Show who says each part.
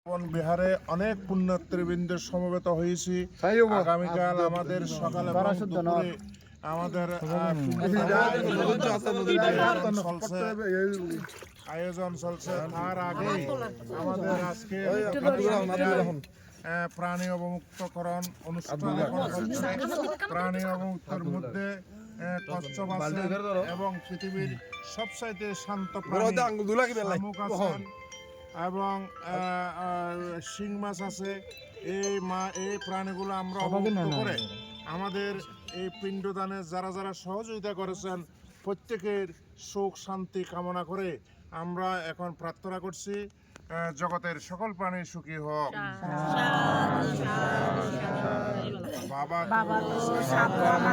Speaker 1: বিহারে অনেক পুণ্যার্থীবৃন্দের সমবেত হয়েছি। আগামীকাল আমাদের সকালে আমাদের আয়োজন চলছে। তার আগে আমাদের আজকে প্রাণী অবমুক্তকরণ অনুষ্ঠান হচ্ছে। প্রাণী অবমুক্তের মধ্যে কচ্ছপ আছে এবং পৃথিবীর সবচাইতে শান্ত প্রাণী শামুক আছেন এবং শিং মাছ আছে। এই প্রাণীগুলো আমরা অবমুক্ত করে আমাদের এই পিণ্ডদানে যারা যারা সহযোগিতা করেছেন প্রত্যেকের সুখ শান্তি কামনা করে আমরা এখন প্রার্থনা করছি, জগতের সকল প্রাণী সুখী হোক। বাবা
Speaker 2: শান্তি